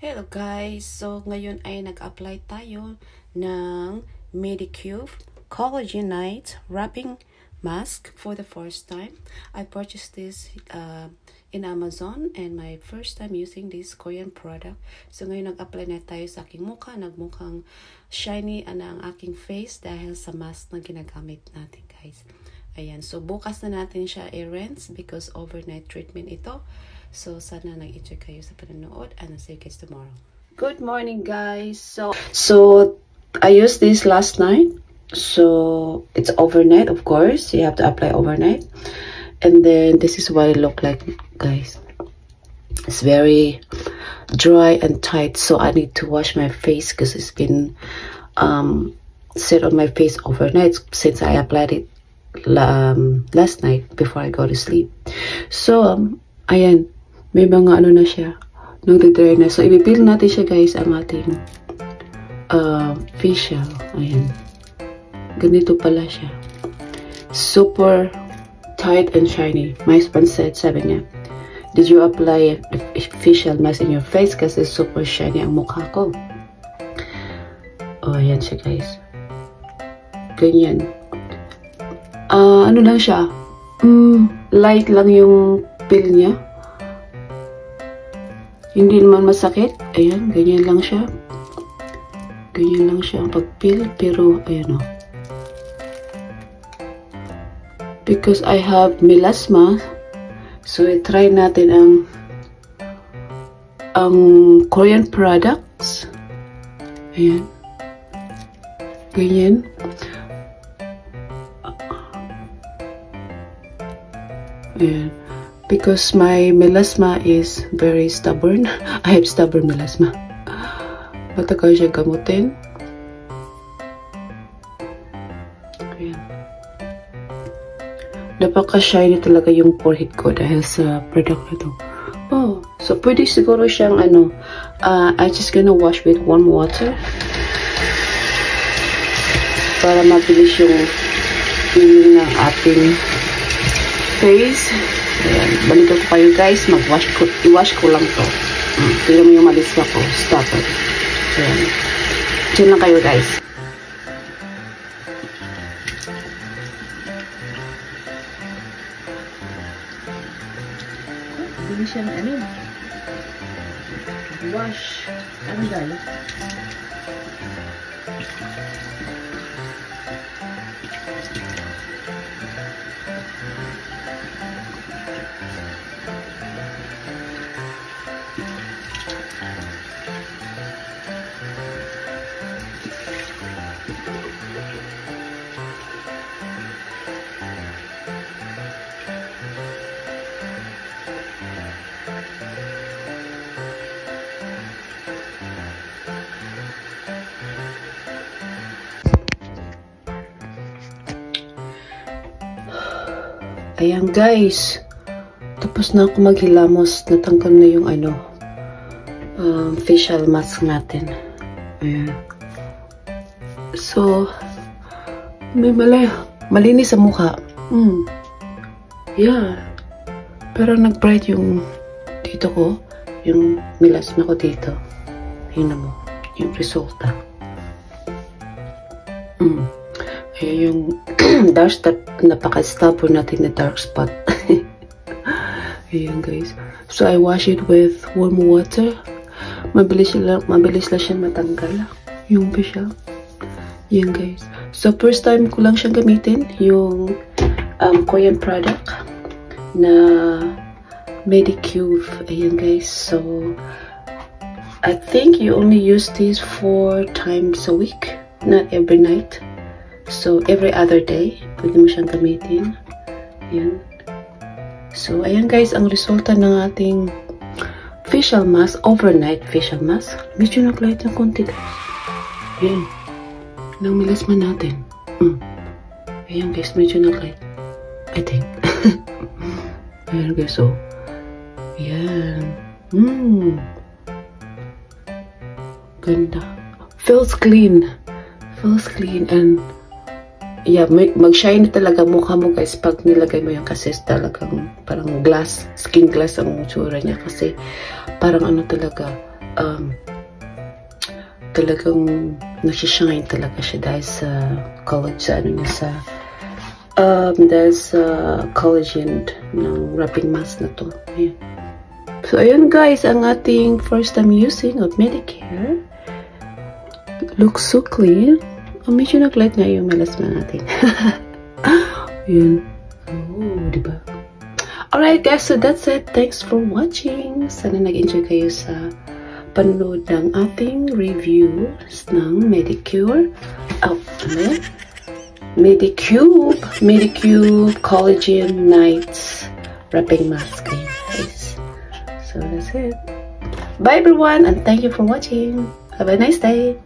Hello guys! So ngayon ay nag-apply tayo ng Medicube Collagen Night Wrapping Mask for the first time. I purchased this in Amazon and my first time using this Korean product. So ngayon nag-apply na tayo sa aking mukha. Nagmukhang shiny ang aking face dahil sa mask na ginagamit natin guys. Ayan, so bukas na natin siya i-rinse because overnight treatment ito. So, sana nag-enjoy kayo sa panonood and I'll see you guys tomorrow. Good morning, guys. So I used this last night. So, it's overnight, of course. You have to apply overnight. And then, this is what it looked like, guys. It's very dry and tight. So, I need to wash my face because it's been set on my face overnight since I applied it last night before I go to sleep. So, ayan. May mga ano na siya, nagdadry na. So, ipipil natin siya guys, ang ating facial. Ayan. Ganito pala siya. Super tight and shiny. My husband sabi niya, did you apply a facial mask in your face? Kasi super shiny ang mukha ko. Oh, ayan siya guys. Ganyan. Ano lang siya? Light lang yung peel niya. Hindi naman masakit. Ayan, ganyan lang siya. Ganyan lang siya ang pag-peel. Pero, ayan o. Because I have melasma, so try natin ang Korean products. Ayan. Ganyan. Ayan. Because my melasma is very stubborn. I have stubborn melasma. Matagal siya gamutin. Ayan. Napaka-shiny talaga yung forehead ko dahil sa product na to. Oh, so pwede siguro siyang I just gonna wash with warm water. Para mabilis yung healing ng ating face. Ayan, balik ko kayo guys, i-wash ko lang to. Tignan mo yung malisma ko, stop it. Ayan, dyan lang kayo guys. Hindi siya na wash, tanggal. Ayan guys, tapos na ako maghilamos, natanggal na yung facial mask natin. Ayan. So, may malinis sa mukha. Yeah. Pero nag-bright yung dito ko, yung melasma ko dito. Tingnan mo, yung resulta. Ayan yung dark spot, napaka-stubborn natin na dark spot. Ayan guys. So I wash it with warm water. Mabilis lang siya matanggal yung facial. Ayan guys. So first time ko lang siyang gamitin yung Korean product na Medicube. Ayan guys. So I think you only use this 4 times a week, not every night. So, every other day, pwede mo siyang gamitin. Ayan. So, ayan guys, ang resulta ng ating facial mask, overnight facial mask. Medyo nag-light ng konti guys. Ayan. Nang melasma natin. Ayan guys, medyo nag-light. I think. Ayan guys, so. Ayan. Ganda. Feels clean. Feels clean and yeah, mag-shine talaga mukha mo guys pag nilagay mo yung kasi talagang parang glass, skin glass ang tsura niya kasi parang ano talaga, talagang nasi-shine talaga siya dahil sa dahil sa collagen ng wrapping mask na to. Ayan. So, ayun guys, ang ating first time using of Medicare. Looks so clean. Medyo nag-light nga yung melasma natin. Ayan. Oh, diba? Alright guys, so that's it. Thanks for watching. Sana nag-enjoy kayo sa panood ng ating review ng Medicure. Medicube Collagen Nights Wrapping Mask. Guys. So that's it. Bye everyone, and thank you for watching. Have a nice day.